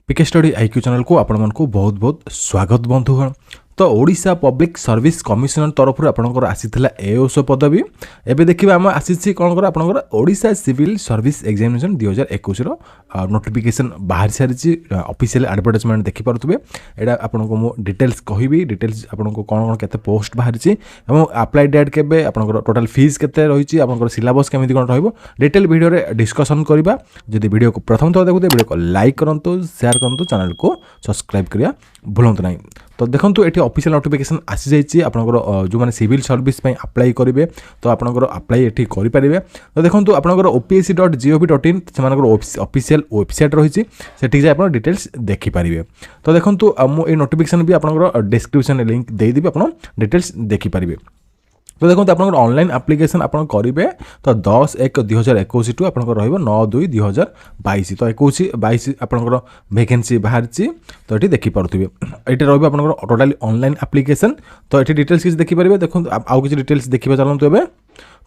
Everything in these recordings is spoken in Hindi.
पीके स्टडी आईक्यू चैनल को आपण मानकु बहुत बहुत स्वागत बंधुगण। तो ओडिशा पब्लिक सर्विस कमिशनर तरफ आपंकर आसीथिला एओएस पदवी एबे देखिबा हम आसीछि कोन कर आपंकर ओडिशा सिविल सर्विस एग्जामिनेशन 2021 रो नोटिफिकेशन बाहर सारिछि ऑफिशियल एडवर्टाइजमेंट देखि पारुतबे। एडा आपनको मो डिटेल्स कहिबी डिटेल्स आपनको कोन कोन केते पोस्ट बाहरिछि एवं अप्लाई डेट केबे आपंकर टोटल फीस केते रहिछि आपंकर सिलेबस केमिति कोन रहइबो डिटेल वीडियो रे डिस्कशन करबा। जदि वीडियो को प्रथम थोर देखुते वीडियो को लाइक करंतु शेयर करंतु चैनल को सब्सक्राइब करिया भूलंतु नाही। तो देखो ये ऑफिशियल नोटिफिकेशन आसी जाइए आपंकर जो मैंने सिविल सर्विस अप्लाई करेंगे तो आपंकर अप्लाई ये करेंगे। तो देखो आपंकर opsc.gov.in से ऑफिशियल वेबसाइट रही से आप डिटेल्स देखिपारे। तो देखो मुझे नोटिफिकेशन भी आपंकर डिस्क्रिप्शन लिंक देदेवी आप डिटेल्स देखिपारे। तो देखो आप ऑनलाइन एप्लिकेशन आप करेंगे तो 10/1/2021 टू आप 9/2/2022 तो 21-22 आपंकर वैकेंसी बाहर तो ये देखिपे ये रहा आप टोटाली ऑनलाइन एप्लिकेशन। तो ये डिटेल्स किसी देखिपारे। देखो आउ किसी डिटेल्स देखा चलते ए।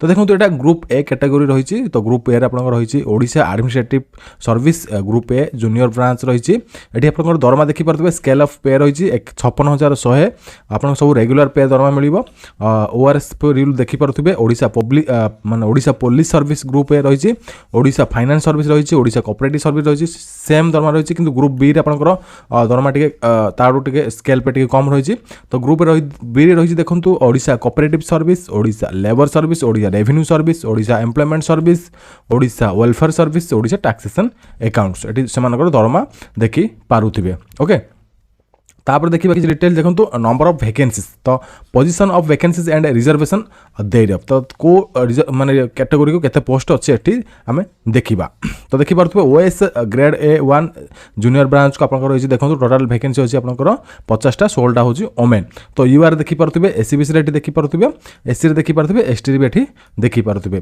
तो देखो यहाँ ग्रुप ए कैटेगोरी रही। तो ग्रुप ए आपंकर रही Odisha administrative service group A junior branch रही। ये आप दरमा देखिपे स्केल ऑफ पे रही 56,100 आप सब रेगुलर पे दरमा मिल ओआरएस रूल देखिपे। ओडिशा पब्लिक माने Odisha police service group A रही ओडिशा फाइनेंस सर्विस रही ओडिशा कोऑपरेटिव सर्विस रही सेम दरमा रही कि ग्रुप बी आपंकर दरमा टे तारू टे स्केल पे कम रही। तो ग्रुप बी रही देखो Odisha cooperative service Odisha labour service Odisha revenue service Odisha employment service Odisha welfare service Odisha taxation accounts ये से दरमा देखि पारुथिबे। ओके तापर देखिए किसी डिटेल देखो नंबर ऑफ वैकेंसीज तो position of vacancies and reservation there तो को माने कैटेगोरी को केते पोस्ट अच्छे एठी हमें देखिबा। तो देखि पारथबे OS grade A1 junior branch को आपनकर रही देखो टोटल वैकेंसी अछि आपनकर 50टा 16टा होछि ओमेन। तो यूआर देखि पारथबे एससीबीसी रे देखि पारथबे एससी रे देखि पारथबे एसटी रे एठी देखि पारथबे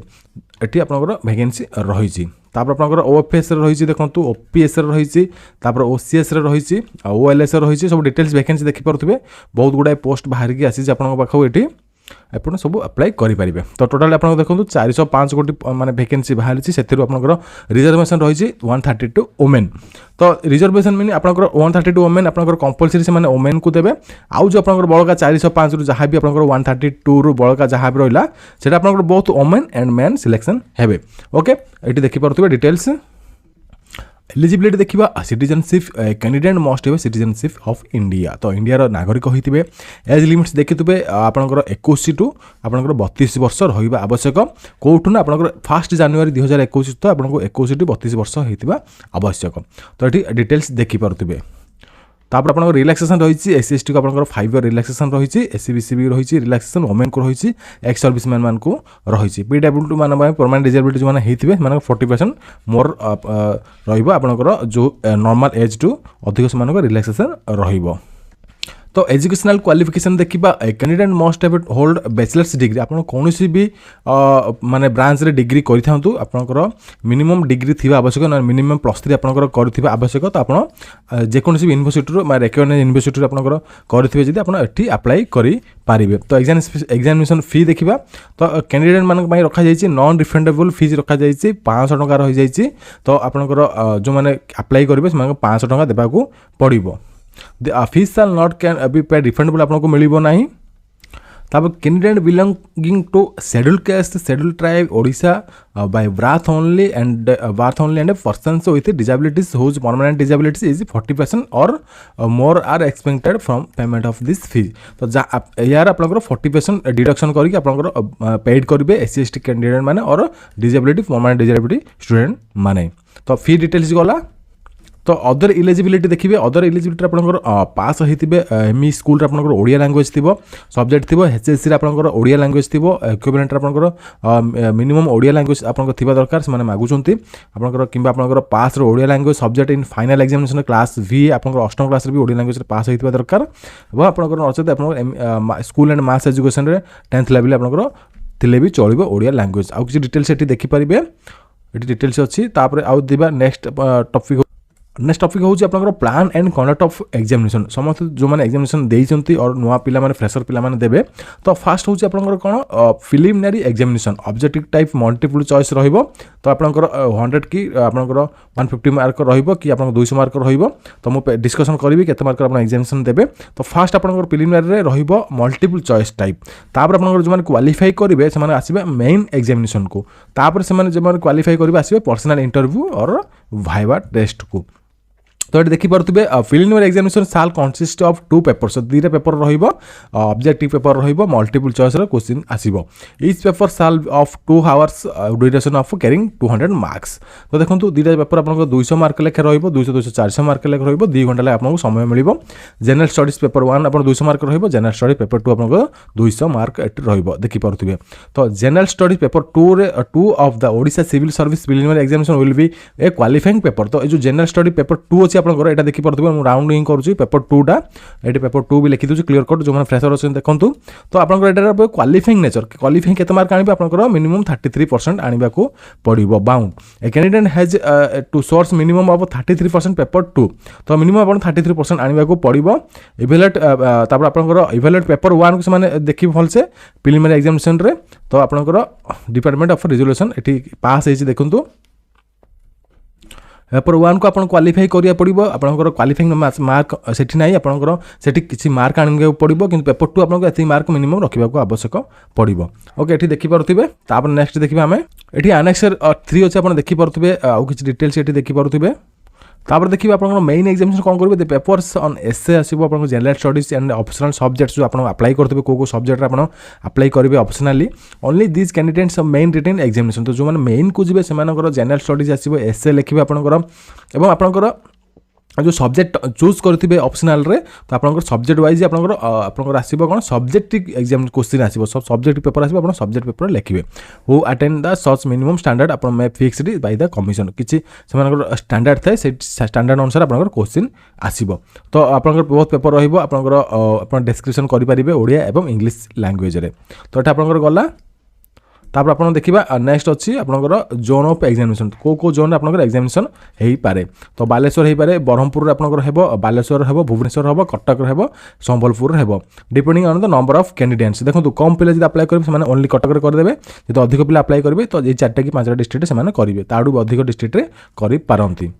एठी आपनकर वैकेंसी रही। तापर आपनकर ओएफएस रे रही देखो ओपीएस रे रही तापर ओसीएस रे रही ओएलएस रे रही सब डिटेल्स वैकेंसी देखि पारथबे बहुत गुडा पोस्ट बाहर की आसी आपन पाखो एठी आप सब अप्लाई करेंगे। तो टोटाल आप देखो 405 गोटी माने वैकेंसी बाहर से आपंकर रिजर्वेशन रही 132 वोमेन। तो रिजर्वेशन मीन आपंकर 132 वोमेन आपंकर कंपलसरी से माने वोमेन को देवे आउ जो आपंकर बड़का 405 रु जहाँ भी आपंकर 132 रु बड़का जहाँ भी रहा से आपंकर बहुत वोमेन एंड मैन सिलेक्शन हेबे। ओके ये देखिपे डिटेल्स एलिजिबिलिटी देखा citizenship candidate must have citizenship of India. तो इंडिया नागरिक होते एज लिमिट्स देखिए आपंकर 21 टू आपंकर 32 वर्ष रहा आवश्यक कौटू ना आपंकर 1 जनवरी 2021 तो आपको 21 टू 32 वर्ष होता आवश्यक। तो ये डिटेल्स देखिपे। तापर आपंकर रिलैक्सेशन रही एससी को आपंकर 5 ईयर रिलैक्सेशन रही एससीबीसी भी रही रिलैक्सेशन वोमेन को रही एक्स सर्विसमैन मान को रही पीडब्ल्यूडी मान परमानेंट डिसेबिलिटी जो होते 40% मोर रहा जो नॉर्मल एज टू अधिक से रिलैक्सेशन रहिबो। तो एजुकेशनल क्वालिफिकेशन देखा candidate must have hold bachelors degree आप कौन भी माने ब्रांच रे डिग्री करूँ आपंकर मिनिमम डिग्री थी आवश्यक ना मिनिमम +3 आपंकर कर आवश्यक। तो आप जेकोसी यूनिवर्सिटी रेकग्नाइज यूनिवर्सिटी आपंकर करेंगे जब आप अप्लाई करेंगे। तो एग्जामिनेशन फी देखा तो कैंडिडेट मान रखा जाइए नॉन रिफंडेबल फीस रखा जाइए 500 टंका रही जाइए। तो आपंकर जो मैंने अप्लाई करेंगे से 500 टंका देवाक पड़ो। Fees shall not can be paid refundable आपको मिलिबो नाही। तब candidate belonging to schedule caste schedule tribe Odisha by birth only and persons with disabilities whose permanent disabilities is 40% और more are expected from payment of this fees. तो यार आप 40% डिडक्शन करके पेड करेंगे एससी एसटी कैंडिडेट माने और डिसेबिलिटी परमानेंट डिसेबिलिटी स्टूडेंट माने। तो फी डिटेल्स गला। तो अदर इलिजिबिलिटी देखिए अदर इलिजिबिलिटी आपंकर पास होते एमई स्कूल आपंकर ओडिया लैंग्वेज थी सब्जेक्ट थी एचएससी आपंकर ओडिया लैंग्वेज थी इक्विवेलेंट आपंकर मिनिमम ओडिया लैंग्वेज आपंकर थिबा दरकार से मागुचंती आपंकर किंबा आपंकर पास रो Odia language subject in final examination class भी आपंकर 8म क्लास भी ओडिया लैंग्वेज पास होता दरकार और आपंकर नचते आप school and mass education 10th level आपंकर थिले भी चलो ओडिया लैंग्वेज आउ किसी डिटेल्स ये देखिपारे ये डिटेल्स अच्छी। तापर आउ दिबा नेक्स्ट टॉपिक नेक्स्ट टॉपिक होची आपनकर plan and conduct of examination समस्त जो माने एग्जामिनेशन देइचंती और नुआ पिला माने फ्रेशर पिला माने देबे तो फास्ट होची आपनकर कोन preliminary examination objective type multiple choice रहिबो तो आपनकर 100 की आपनकर 150 मार्क रहिबो कि आपनकर 200 मार्क रहिबो तो मु डिस्कशन करबी केते मार्क आपन एग्जामिनेशन देबे तो फास्ट आपनकर प्रिलिमिनरी रे रहिबो मल्टीपल चॉइस टाइप तापर आपनकर जो माने क्वालिफाई करिवे से माने आसीबे मेन एग्जामिनेशन को तापर से माने जो माने क्वालिफाई करिवे आसीबे पर्सनल इंटरव्यू और वाइवा टेस्ट को तो ये देखिपे प्रिलिमिनरी एग्जामिनेशन साल कंसिस्ट ऑफ 2 पेपर्स दुईटा पेपर रहिबो ऑब्जेक्टिव पेपर रहिबो मल्टीपल चॉइस रो क्वेश्चन आसीबो ईच पेपर साल of 2 hours duration of carrying 200 marks तो देखंतु दुईटा पेपर आपनको 200 मार्क लेखे रहिबो 200 200 400 मार्क लेखे रहिबो 2 घंटा ले आपनको समय मिलिबो जनरल स्टडीज पेपर 1 आपन 200 मार्क रहिबो जनरल स्टडी पेपर 2 आपनको 200 मार्क एट रहिबो देखि पारुथिबे तो जनरल स्टडीज पेपर 2 रे 2 of the Odisha civil service preliminary examination will be a qualifying paper तो ए जो जनरल स्टडी पेपर 2 आपनकर एटा देखि परथबे मु राउंडिंग करूची पेपर 2 टा एटे पेपर 2 भी लिखि दोची क्लियर कट जो माने फ्रेशर अछन देखंतु तो आपनकर एटा क्वालिफाइंग नेचर क्वालिफाइंग केते मार्क आनिबे आपनकर मिनिमम 33% आनिबा को पड़िबो bound a candidate has to सोर्स मिनिमम ऑफ 33% पेपर 2 तो मिनिमम आपन 33% आनिबा को पड़िबो इवैल्यूएट तापर आपनकर इवैल्यूएट पेपर 1 को माने देखि भलसे प्रिलिमिनरी एग्जामिनेशन रे तो आपनकर डिपार्टमेंट ऑफ रिजोल्यूशन एठी पास हेछि देखंतु पेपर 1 को आपन क्वालिफाई करिया पड़िबो आपनकर क्वालिफाइंग मार्क सेठी नाही आपनकर सेठी किछि मार्क आनिबा पड़िबो किंतु पेपर 2 आपनकर एति मार्क मिनिमम रखिबा को आवश्यक पड़िबो ओके एठी देखि पारुथिबे तापर नेक्स्ट देखिबा हमें एठी एनेक्सर 3 अछि आपन देखि पारुथिबे आ किछि डिटेल्स एठी देखि पारुथिबे तापर देखिए आपन मेन एग्जामिनेशन कौन करेंगे पेपर्स ऑन एसे आसो आप general studies and optional subjects जो आप अप्लाई करते को सब्जेक्ट आप अप्लाई करेंगे optionally only this candidates main written examination तो जो मैंने मेन को जी से जनरल स्टडीज आसो एसे लिखे आपंकर और आपंकर जो सब्जेक्ट चूज करेंगे ऑप्शनल रे तो आपंकर सब्जेक्ट वाइज आपंकर आसो कौन सब्जेक्टिव एग्जाम क्वेश्चन आसो सब सब्जेक्ट पेपर आसो आप सब्जेक्ट पेपर लिखे who attend the such minimum standard आप फिक्सड बाय द कमिशन किसी स्टैंडर्ड थाए से स्टैंडर्ड अनुसार आपंकर क्वेश्चन आसो तो आपंकर बहुत पेपर रहिबो आपंकर डिस्क्रिप्शन करेंगे ओडिया एवं इंग्लिश लैंग्वेज रे तो ये आपंकर गला तापर आपन देखिबा नेक्स्ट अछि आपनकर जोन ऑफ एग्जामिनेशन को जोन आपनकर एग्जामिनेशन हेई पारे तो बालेश्वर हेई पारे बरहमपुर रे आपनकर हेबो बालेश्वर हेबो भुवनेश्वर हेबो कटक रे हेबो संबलपुर हेबो depending on the number of candidates देखो कम पिले जदि अप्लाई करबे से माने ओनली कटक रे कर देबे जदि अधिक पिले अप्लाई करबे तो ए 4टा कि 5टा डिस्ट्रिक्ट से माने करिवे ताडू अधिक डिस्ट्रिक्ट रे करि पारंती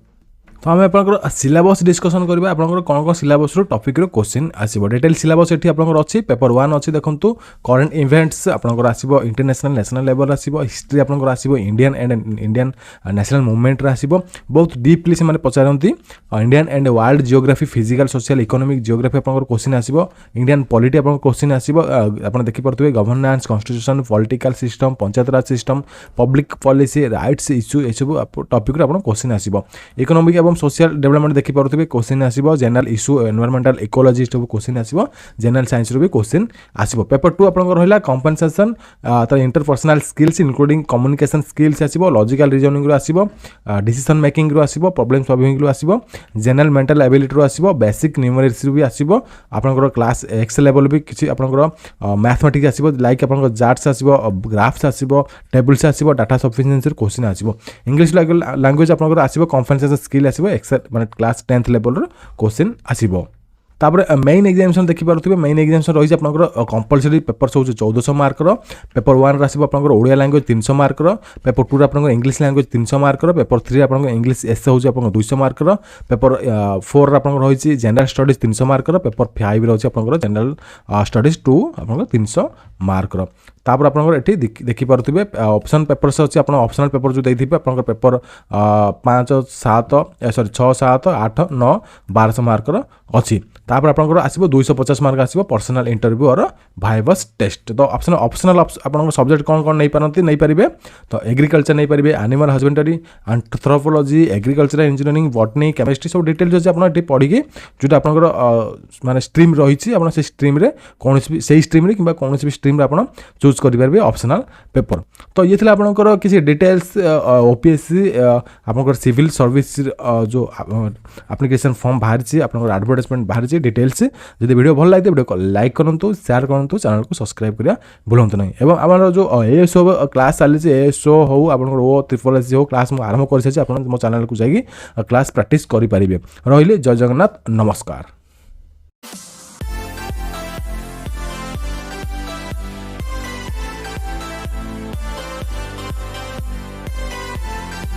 तो आम आप सिलेबस डिस्कसन करवा आप कौन कौन सिलेबस टॉपिक क्वेश्चन आसो डिटेल सिलेबस ये आपंकर अच्छी पेपर 1 अच्छी देखो करेंट इवेंट्स आपंकर आसो इंटरनेशनल नेशनल लेवल आसो हिस्ट्री आपंकर आसो Indian and Indian national movement आसो बहुत डीपली से पचारती Indian and world geography physical social economic geography आपंकर क्वेश्चन आसो इंडियन पॉलिटी आप क्वेश्चन आसो आप देखिपे governance constitution political system panchayat raj system public policy rights issue ये सब टॉपिक आप क्वेश्चन आसो इकोनॉमिक एवं सोशल डेवलपमेंट देखि पारुथिबे क्वेश्चन आसीबो जनरल इश्यू एनवायरमेंटल इकोलॉजी सब क्वेश्चन आसीबो जनरल साइंस रो भी क्वेश्चन आसीबो पेपर 2 आपनकर रहला कंपनसेशन तर interpersonal skills including communication skills आसीबो लॉजिकल रीजनिंग रो आसीबो डिसीजन मेकिंग रो आसीबो प्रॉब्लम सॉल्विंग रो आसीबो जनरल मेंटल एबिलिटी रो आसीबो बेसिक न्यूमेरिक्स रो भी आसीबो आपनकर क्लास एक्स लेवल भी किछि आपनकर मैथमेटिक्स आसीबो लाइक आपनकर चार्ट्स आसीबो ग्राफ्स आसीबो टेबल्स आसीबो डाटा सफिशिएंसी क्वेश्चन आसीबो इंग्लिश लैंग्वेज आपनकर आसीबो कंपनसेशन स्किल आसीबो एक्सेल माने क्लास 10th लेवल रो क्वेश्चन आसीबो तापर मेन एग्जामिनेशन देखि पारुथिबे मेन एग्जामिनेशन रही आपनकर कंपलसरी पेपर सब 1400 मार्क रो पेपर 1 आसीबो आपनकर ओडिया लैंग्वेज 300 मार्क रो पेपर 2 आपनकर इंग्लिश लैंग्वेज 300 मार्क रो पेपर 3 आपनकर इंग्लिश एसे होची आपनकर 200 मार्क रो पेपर 4 आपनकर होईची जनरल स्टडीज 300 मार्क रो पेपर 5 रहउची आपनकर जनरल स्टडीज 2 आपनकर 300 मार्क रो तापर आपनकर एठी देखि पारुथिबे ऑप्शन पेपर से अछि आपन ऑप्शनल पेपर जो दैथिबे आपनकर पेपर 5 7 सॉरी 6 7 8 9 1200 मार्क रो अछि तापर आपनकर आसीबो 250 मार्क आसीबो पर्सनल इंटरव्यू और वाइवास टेस्ट तो ऑप्शनल आपनकर सब्जेक्ट कोन नै पारंती नै परिबे तो एग्रीकल्चर नै परिबे animal husbandry anthropology agriculture engineering botany chemistry सब डिटेल जो आपन एठी पढी जोटा आपनकर माने स्ट्रीम रहिछि आपन से स्ट्रीम रे कोनोसी भी सेही स्ट्रीम रे किबा कोनोसी भी स्ट्रीम आप चूज करेंगे ऑप्शनल पेपर। तो ये थी आपंकर किसी डिटेल्स ओपीएससी आपंकर सिविल सर्विस जो एप्लिकेशन फॉर्म बाहरी आप एडवर्टाइजमेंट बाहरी डिटेल्स। जब वीडियो भल लगे वीडियो को लाइक करूँ, शेयर करूँ, चैनल को सब्सक्राइब करा भूलु ना। और आम जो एएसओ क्लास चली एएसओ हो आप OSSC हो क्लास मुझे आरंभ कर मो चैनल को जाकि क्लास प्रैक्टिस करेंगे। रही जय जगन्नाथ, नमस्कार।